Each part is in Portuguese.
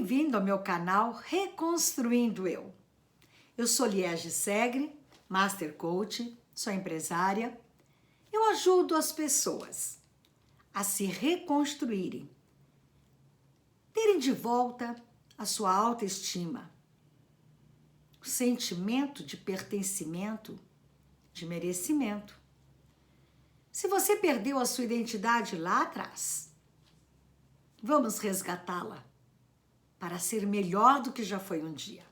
bem-vindo ao meu canal Reconstruindo Eu. Eu sou Liege Segre, Master Coach, sou empresária. Eu ajudo as pessoas a se reconstruírem, terem de volta a sua autoestima, o sentimento de pertencimento, de merecimento. Se você perdeu a sua identidade lá atrás, vamos resgatá-la para ser melhor do que já foi um dia.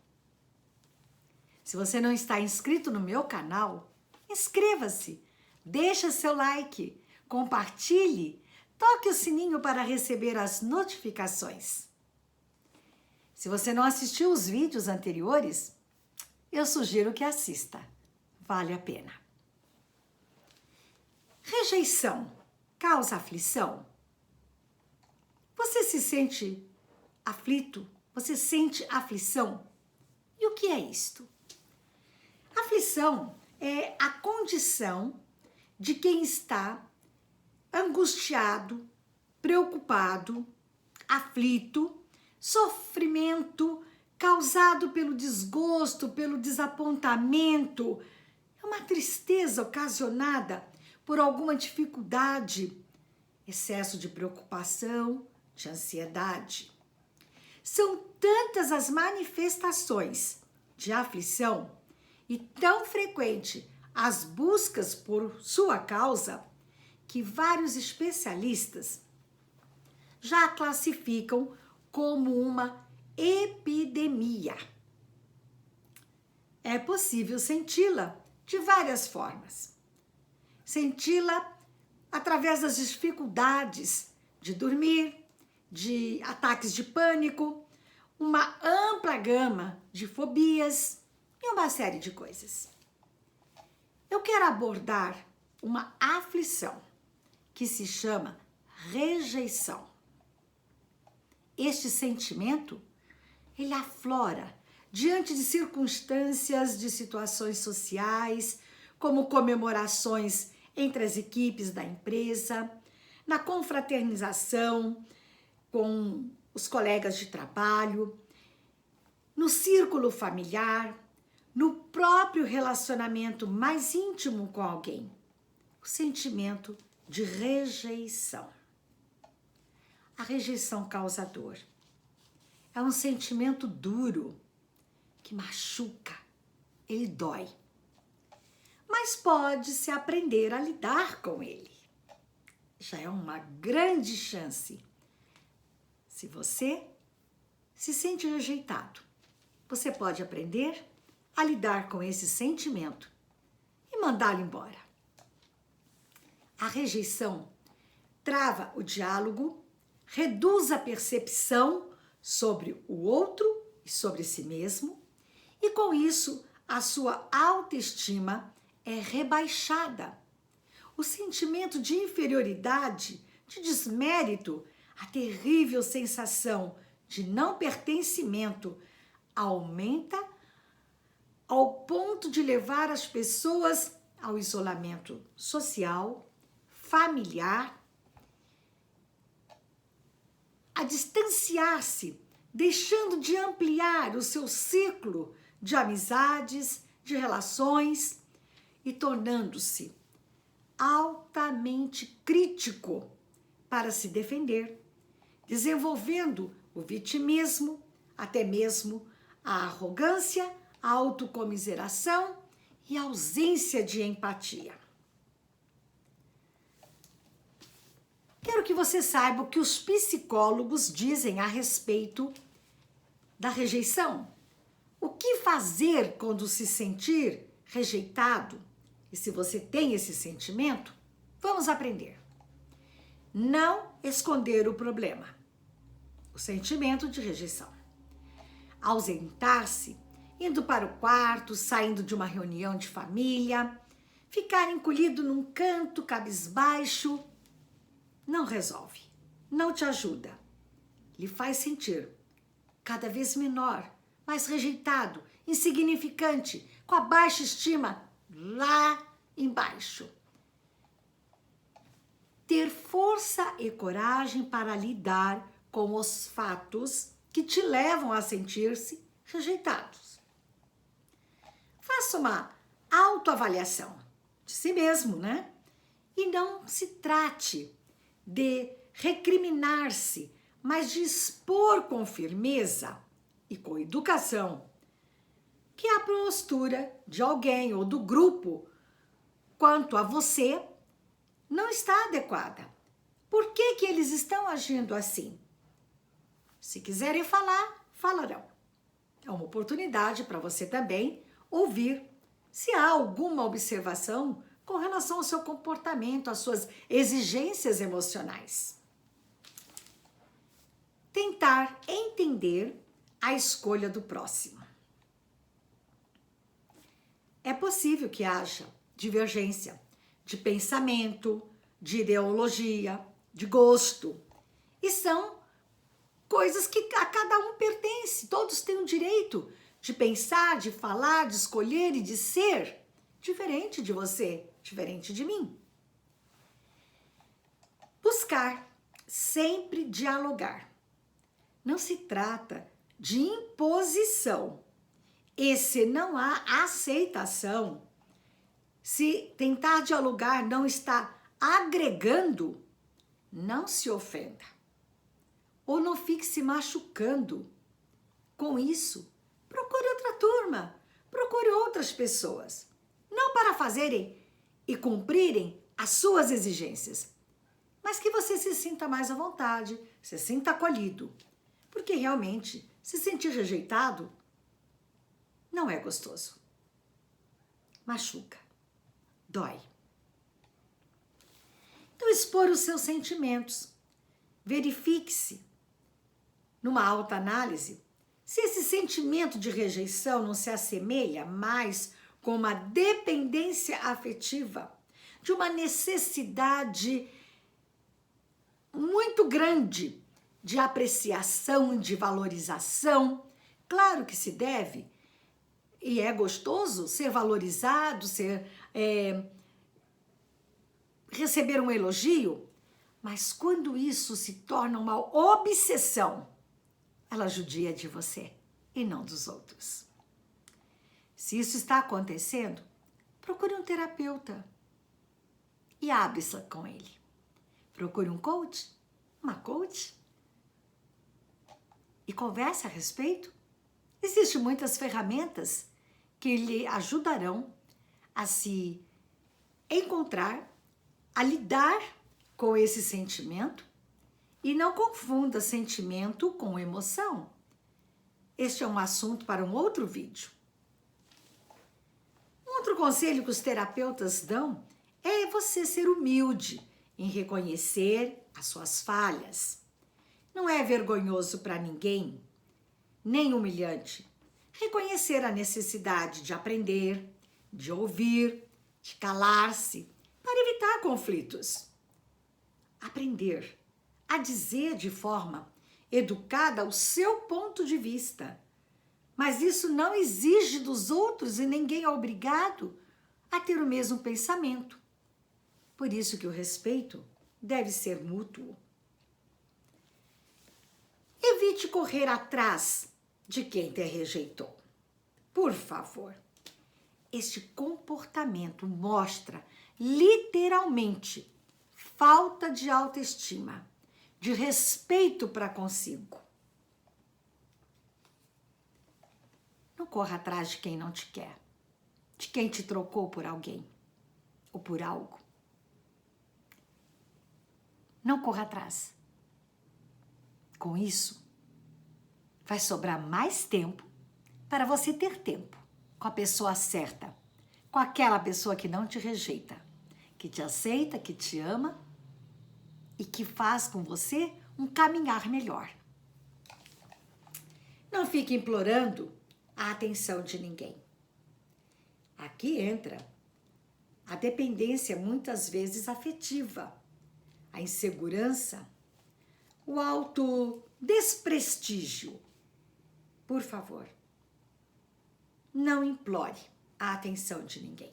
Se você não está inscrito no meu canal, inscreva-se, deixe seu like, compartilhe, toque o sininho para receber as notificações. Se você não assistiu os vídeos anteriores, eu sugiro que assista, vale a pena. Rejeição causa aflição? Você se sente aflito? Você sente aflição? E o que é isto? Aflição é a condição de quem está angustiado, preocupado, aflito, sofrimento causado pelo desgosto, pelo desapontamento. É uma tristeza ocasionada por alguma dificuldade, excesso de preocupação, de ansiedade. São tantas as manifestações de aflição e tão frequente as buscas por sua causa que vários especialistas já a classificam como uma epidemia. É possível senti-la de várias formas. Senti-la através das dificuldades de dormir, de ataques de pânico, uma ampla gama de fobias e uma série de coisas. Eu quero abordar uma aflição que se chama rejeição. Este sentimento, ele aflora diante de circunstâncias, de situações sociais, como comemorações entre as equipes da empresa, na confraternização com os colegas de trabalho, no círculo familiar, no próprio relacionamento mais íntimo com alguém. O sentimento de rejeição. A rejeição causa dor. É um sentimento duro que machuca, ele dói. Mas pode-se aprender a lidar com ele. Já é uma grande chance. Se você se sente rejeitado, você pode aprender a lidar com esse sentimento e mandá-lo embora. A rejeição trava o diálogo, reduz a percepção sobre o outro e sobre si mesmo, e com isso a sua autoestima é rebaixada. O sentimento de inferioridade, de desmérito, a terrível sensação de não pertencimento aumenta ao ponto de levar as pessoas ao isolamento social, familiar, a distanciar-se, deixando de ampliar o seu ciclo de amizades, de relações e tornando-se altamente crítico para se defender, desenvolvendo o vitimismo, até mesmo a arrogância, a autocomiseração e a ausência de empatia. Quero que você saiba o que os psicólogos dizem a respeito da rejeição. O que fazer quando se sentir rejeitado? E se você tem esse sentimento, vamos aprender. Não esconder o problema, o sentimento de rejeição. Ausentar-se, indo para o quarto, saindo de uma reunião de família, ficar encolhido num canto cabisbaixo, não resolve, não te ajuda. Lhe faz sentir cada vez menor, mais rejeitado, insignificante, com a baixa estima lá embaixo. Ter força e coragem para lidar com os fatos que te levam a sentir-se rejeitados. Faça uma autoavaliação de si mesmo, né? E não se trate de recriminar-se, mas de expor com firmeza e com educação que a postura de alguém ou do grupo quanto a você não está adequada. Por que que eles estão agindo assim? Se quiserem falar, falarão. É uma oportunidade para você também ouvir se há alguma observação com relação ao seu comportamento, às suas exigências emocionais. Tentar entender a escolha do próximo. É possível que haja divergência de pensamento, de ideologia, de gosto. E são coisas que a cada um pertence. Todos têm o direito de pensar, de falar, de escolher e de ser diferente de você, diferente de mim. Buscar sempre dialogar. Não se trata de imposição. E se não há aceitação, se tentar dialogar não está agregando, não se ofenda. Ou não fique se machucando. Com isso, procure outra turma, procure outras pessoas. Não para fazerem e cumprirem as suas exigências, mas que você se sinta mais à vontade, se sinta acolhido. Porque realmente, se sentir rejeitado não é gostoso. Machuca, dói. Então, expor os seus sentimentos. Verifique-se numa autoanálise se esse sentimento de rejeição não se assemelha mais com uma dependência afetiva, de uma necessidade muito grande de apreciação, de valorização. Claro que se deve, e é gostoso ser valorizado, receber um elogio, mas quando isso se torna uma obsessão, ela judia de você e não dos outros. Se isso está acontecendo, procure um terapeuta e abre-se com ele. Procure um coach, uma coach, e converse a respeito. Existem muitas ferramentas que lhe ajudarão a se encontrar, a lidar com esse sentimento, e não confunda sentimento com emoção. Este é um assunto para um outro vídeo. Um outro conselho que os terapeutas dão é você ser humilde em reconhecer as suas falhas. Não é vergonhoso para ninguém, nem humilhante, reconhecer a necessidade de aprender, de ouvir, de calar-se, para evitar conflitos. Aprender a dizer de forma educada o seu ponto de vista. Mas isso não exige dos outros e ninguém é obrigado a ter o mesmo pensamento. Por isso que o respeito deve ser mútuo. Evite correr atrás de quem te rejeitou. Por favor. Este comportamento mostra literalmente falta de autoestima, de respeito para consigo. Não corra atrás de quem não te quer, de quem te trocou por alguém ou por algo. Não corra atrás. Com isso, vai sobrar mais tempo para você ter tempo com a pessoa certa, com aquela pessoa que não te rejeita, que te aceita, que te ama e que faz com você um caminhar melhor. Não fique implorando a atenção de ninguém. Aqui entra a dependência muitas vezes afetiva, a insegurança, o autodesprestígio. Por favor, não implore a atenção de ninguém.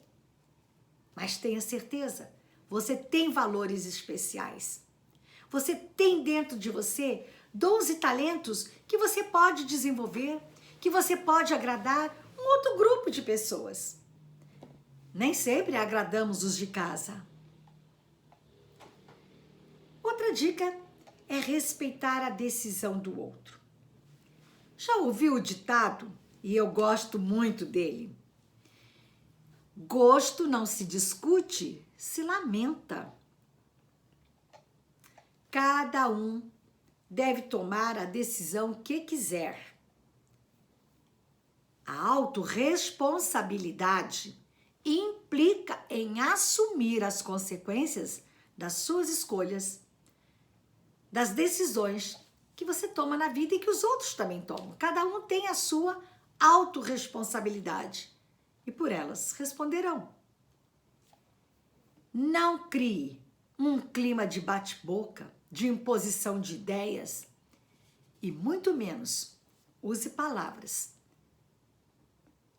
Mas tenha certeza, você tem valores especiais. Você tem dentro de você dons e talentos que você pode desenvolver, que você pode agradar um outro grupo de pessoas. Nem sempre agradamos os de casa. Outra dica é respeitar a decisão do outro. Já ouviu o ditado? E eu gosto muito dele. Gosto não se discute, se lamenta. Cada um deve tomar a decisão que quiser. A autorresponsabilidade implica em assumir as consequências das suas escolhas, das decisões que você toma na vida e que os outros também tomam. Cada um tem a sua autorresponsabilidade e por elas responderão. Não crie um clima de bate-boca, de imposição de ideias e muito menos use palavras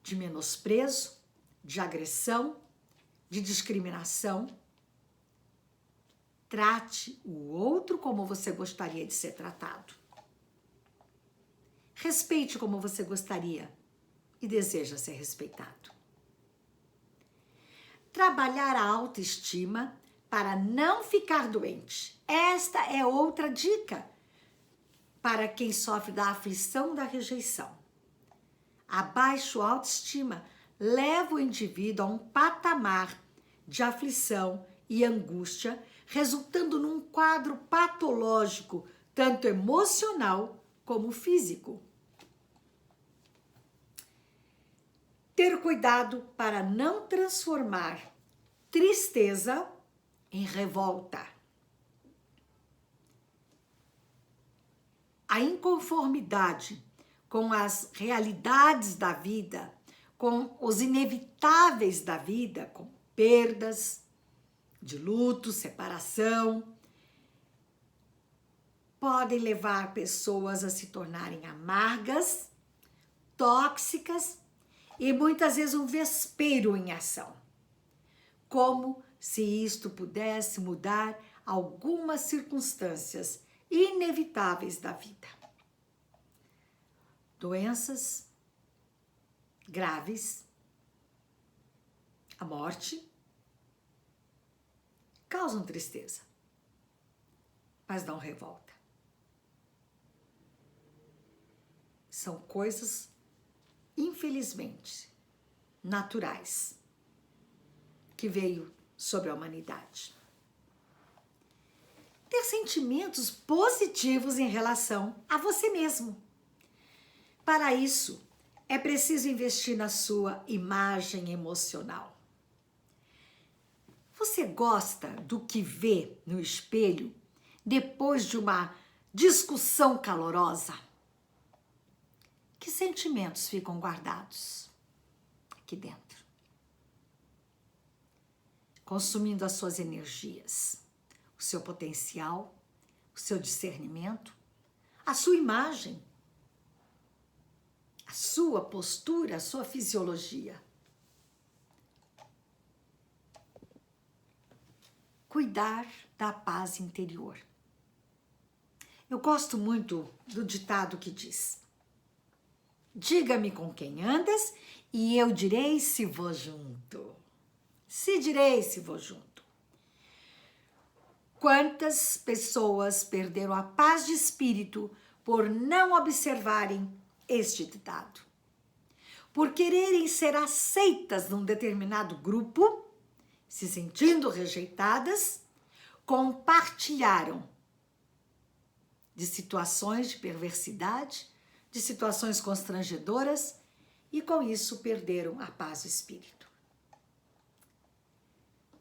de menosprezo, de agressão, de discriminação. Trate o outro como você gostaria de ser tratado. Respeite como você gostaria e deseja ser respeitado. Trabalhar a autoestima para não ficar doente. Esta é outra dica para quem sofre da aflição da rejeição. A baixa autoestima leva o indivíduo a um patamar de aflição e angústia, resultando num quadro patológico, tanto emocional como físico. Ter cuidado para não transformar tristeza em revolta. A inconformidade com as realidades da vida, com os inevitáveis da vida, com perdas, de luto, separação, podem levar pessoas a se tornarem amargas, tóxicas e muitas vezes um vespeiro em ação. Como se isto pudesse mudar algumas circunstâncias inevitáveis da vida. Doenças graves, a morte, causam tristeza, mas não revolta. São coisas, infelizmente, naturais, que veio sobre a humanidade. Ter sentimentos positivos em relação a você mesmo. Para isso, é preciso investir na sua imagem emocional. Você gosta do que vê no espelho depois de uma discussão calorosa? Que sentimentos ficam guardados aqui dentro? Consumindo as suas energias, o seu potencial, o seu discernimento, a sua imagem, a sua postura, a sua fisiologia. Cuidar da paz interior. Eu gosto muito do ditado que diz: diga-me com quem andas e eu direi se vou junto. Se direi se vou junto. Quantas pessoas perderam a paz de espírito por não observarem este ditado? Por quererem ser aceitas num determinado grupo, se sentindo rejeitadas, compartilharam de situações de perversidade, de situações constrangedoras e com isso perderam a paz do espírito.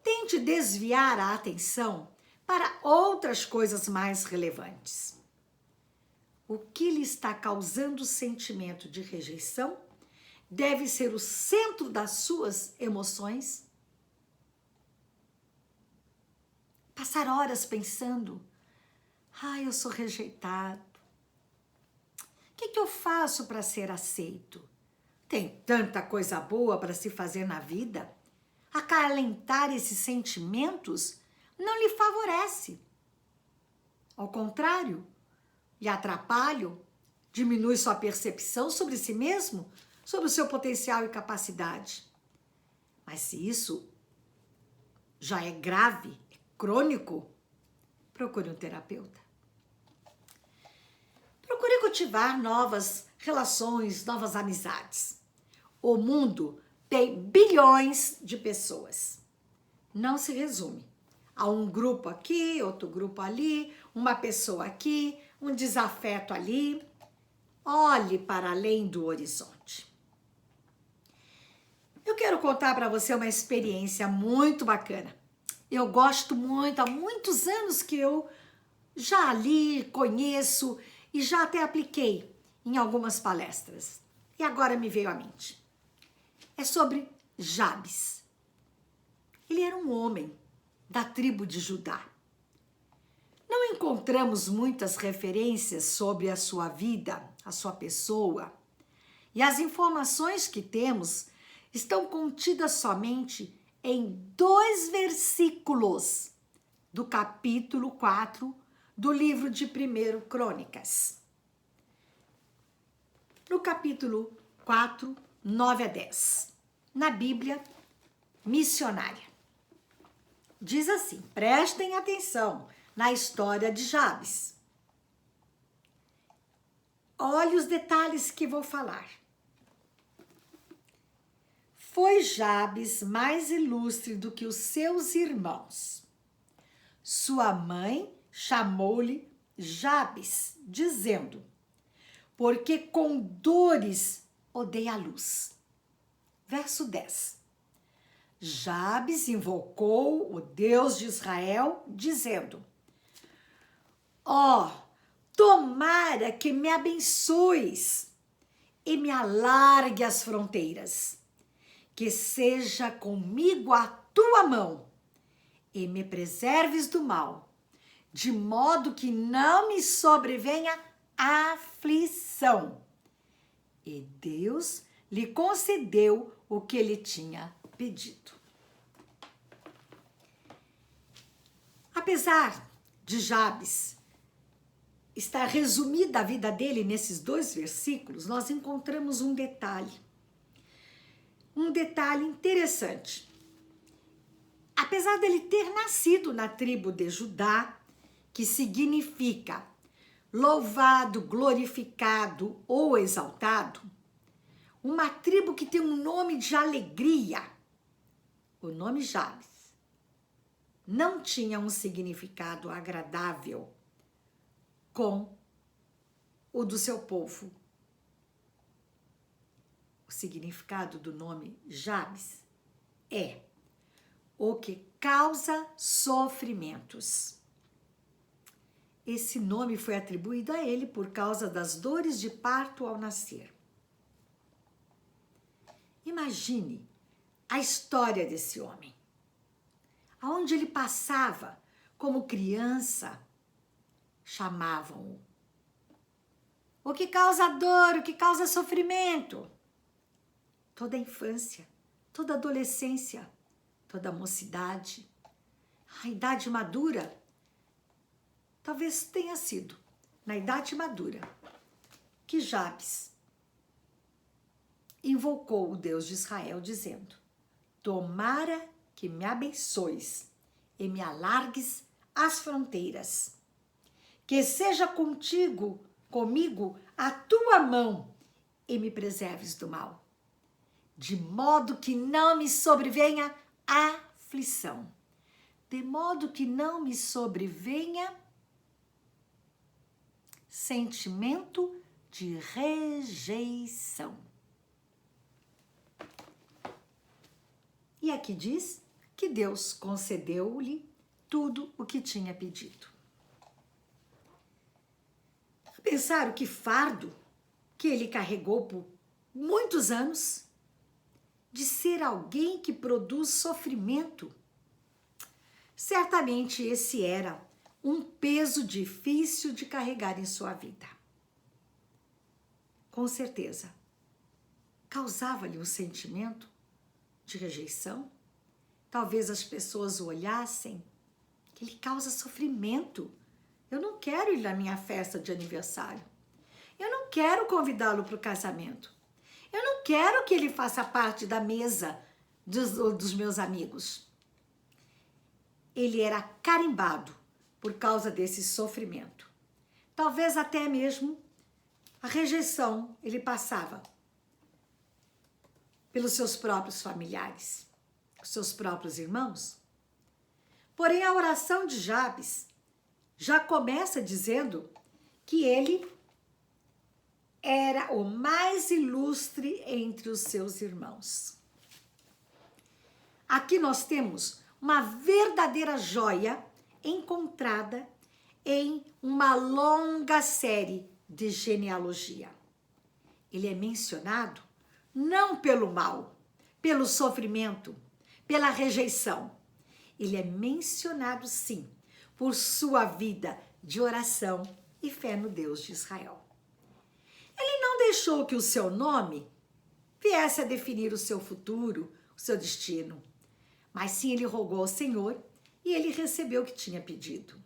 Tente desviar a atenção para outras coisas mais relevantes. O que lhe está causando sentimento de rejeição deve ser o centro das suas emoções. Passar horas pensando: eu sou rejeitado. O que eu faço para ser aceito? Tem tanta coisa boa para se fazer na vida. Acalentar esses sentimentos não lhe favorece. Ao contrário, lhe atrapalham, diminui sua percepção sobre si mesmo, sobre o seu potencial e capacidade. Mas se isso já é grave, é crônico, procure um terapeuta. Procure cultivar novas relações, novas amizades. O mundo tem bilhões de pessoas. Não se resume a um grupo aqui, outro grupo ali, uma pessoa aqui, um desafeto ali. Olhe para além do horizonte. Eu quero contar para você uma experiência muito bacana. Eu gosto muito, há muitos anos que eu já li, conheço e já até apliquei em algumas palestras. E agora me veio à mente. É sobre Jabes. Ele era um homem da tribo de Judá. Não encontramos muitas referências sobre a sua vida, a sua pessoa, e as informações que temos estão contidas somente em 2 versículos do capítulo 4 do livro de 1 Crônicas. No capítulo 4, 9 a 10, na Bíblia missionária. Diz assim, prestem atenção na história de Jabes. Olhe os detalhes que vou falar. Foi Jabes mais ilustre do que os seus irmãos. Sua mãe chamou-lhe Jabes, dizendo, porque com dores odeia a luz. Verso 10. Jabes invocou o Deus de Israel, dizendo, tomara que me abençoes e me alargue as fronteiras, que seja comigo a tua mão e me preserves do mal, de modo que não me sobrevenha aflição. E Deus lhe concedeu o que ele tinha pedido. Apesar de Jabes estar resumida a vida dele nesses 2 versículos, nós encontramos um detalhe interessante. Apesar dele ter nascido na tribo de Judá, que significa louvado, glorificado ou exaltado, uma tribo que tem um nome de alegria, o nome Jabes, não tinha um significado agradável com o do seu povo. O significado do nome Jabes é o que causa sofrimentos. Esse nome foi atribuído a ele por causa das dores de parto ao nascer. Imagine a história desse homem. Aonde ele passava como criança, chamavam-o. O que causa dor, o que causa sofrimento? Toda a infância, toda a adolescência, toda a mocidade, a idade madura. Talvez tenha sido na idade madura que Jabes invocou o Deus de Israel, dizendo, tomara que me abençoes e me alargues as fronteiras, que seja comigo a tua mão e me preserves do mal, de modo que não me sobrevenha aflição, de modo que não me sobrevenha sentimento de rejeição. E aqui diz que Deus concedeu-lhe tudo o que tinha pedido. Pensaram que fardo que ele carregou por muitos anos de ser alguém que produz sofrimento. Certamente esse era um peso difícil de carregar em sua vida. Com certeza, causava-lhe um sentimento de rejeição. Talvez as pessoas o olhassem, que ele causa sofrimento, Eu não quero ir na minha festa de aniversário. Eu não quero convidá-lo para o casamento. Eu não quero que ele faça parte da mesa dos meus amigos. Ele era carimbado por causa desse sofrimento. Talvez até mesmo a rejeição ele passava pelos seus próprios familiares, os seus próprios irmãos. Porém, a oração de Jabes já começa dizendo que ele era o mais ilustre entre os seus irmãos. Aqui nós temos uma verdadeira joia encontrada em uma longa série de genealogia. Ele é mencionado não pelo mal, pelo sofrimento, pela rejeição. Ele é mencionado, sim, por sua vida de oração e fé no Deus de Israel. Ele não deixou que o seu nome viesse a definir o seu futuro, o seu destino, mas sim ele rogou ao Senhor e ele recebeu o que tinha pedido.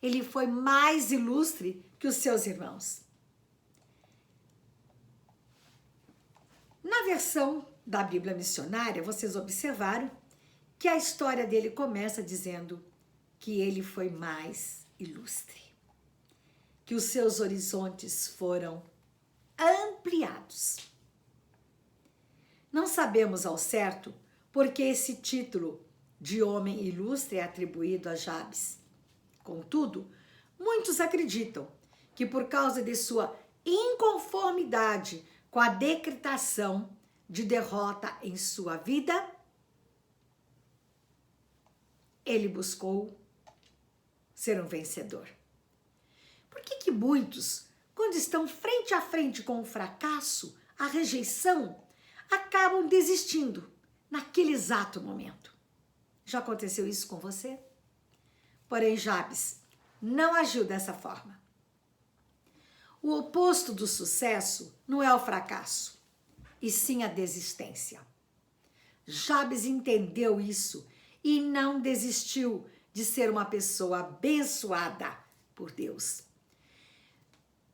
Ele foi mais ilustre que os seus irmãos. Na versão da Bíblia missionária, vocês observaram que a história dele começa dizendo que ele foi mais ilustre, que os seus horizontes foram ampliados. Não sabemos ao certo porque esse título de homem ilustre é atribuído a Jabes. Contudo, muitos acreditam que por causa de sua inconformidade com a decretação de derrota em sua vida, ele buscou ser um vencedor. Por que muitos, quando estão frente a frente com o fracasso, a rejeição, acabam desistindo naquele exato momento? Já aconteceu isso com você? Porém, Jabes não agiu dessa forma. O oposto do sucesso não é o fracasso, e sim a desistência. Jabes entendeu isso e não desistiu de ser uma pessoa abençoada por Deus.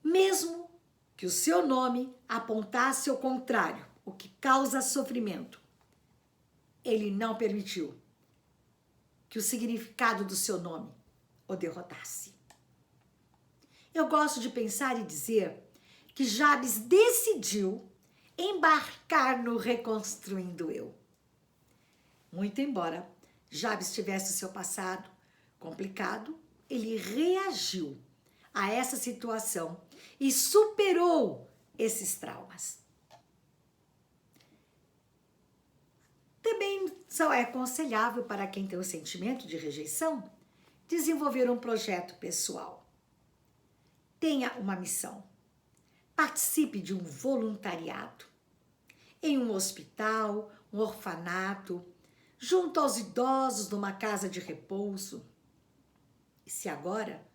Mesmo que o seu nome apontasse ao contrário, o que causa sofrimento, ele não permitiu que o significado do seu nome o derrotasse. Eu gosto de pensar e dizer que Jabes decidiu embarcar no Reconstruindo Eu. Muito embora Jabes tivesse o seu passado complicado, ele reagiu a essa situação e superou esses traumas. Também só é aconselhável para quem tem o sentimento de rejeição desenvolver um projeto pessoal. Tenha uma missão. Participe de um voluntariado em um hospital, um orfanato, junto aos idosos numa casa de repouso. E se agora,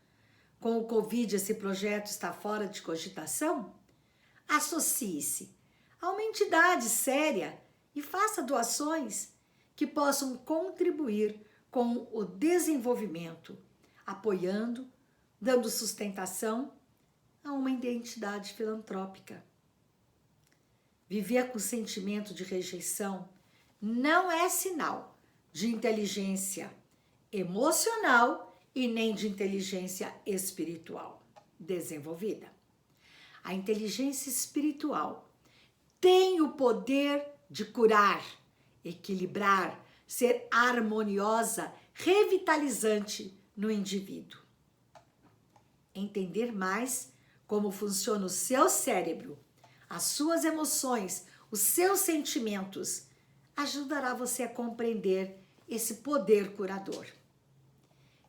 com o Covid, esse projeto está fora de cogitação, associe-se a uma entidade séria e faça doações que possam contribuir com o desenvolvimento, apoiando, dando sustentação a uma identidade filantrópica. Viver com sentimento de rejeição não é sinal de inteligência emocional e nem de inteligência espiritual desenvolvida. A inteligência espiritual tem o poder de curar, equilibrar, ser harmoniosa, revitalizante no indivíduo. Entender mais como funciona o seu cérebro, as suas emoções, os seus sentimentos, ajudará você a compreender esse poder curador.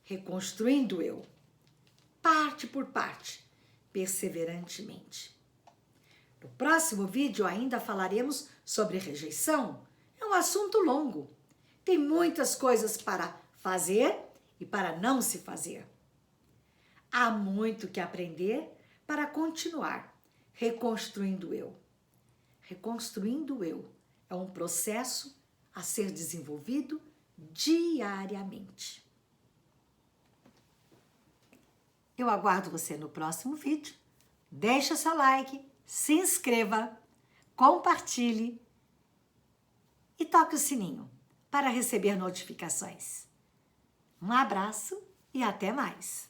Reconstruindo eu, parte por parte, perseverantemente. No próximo vídeo ainda falaremos sobre rejeição. É um assunto longo. Tem muitas coisas para fazer e para não se fazer. Há muito que aprender para continuar reconstruindo eu. Reconstruindo eu é um processo a ser desenvolvido diariamente. Eu aguardo você no próximo vídeo. Deixa seu like, se inscreva, compartilhe e toque o sininho para receber notificações. Um abraço e até mais!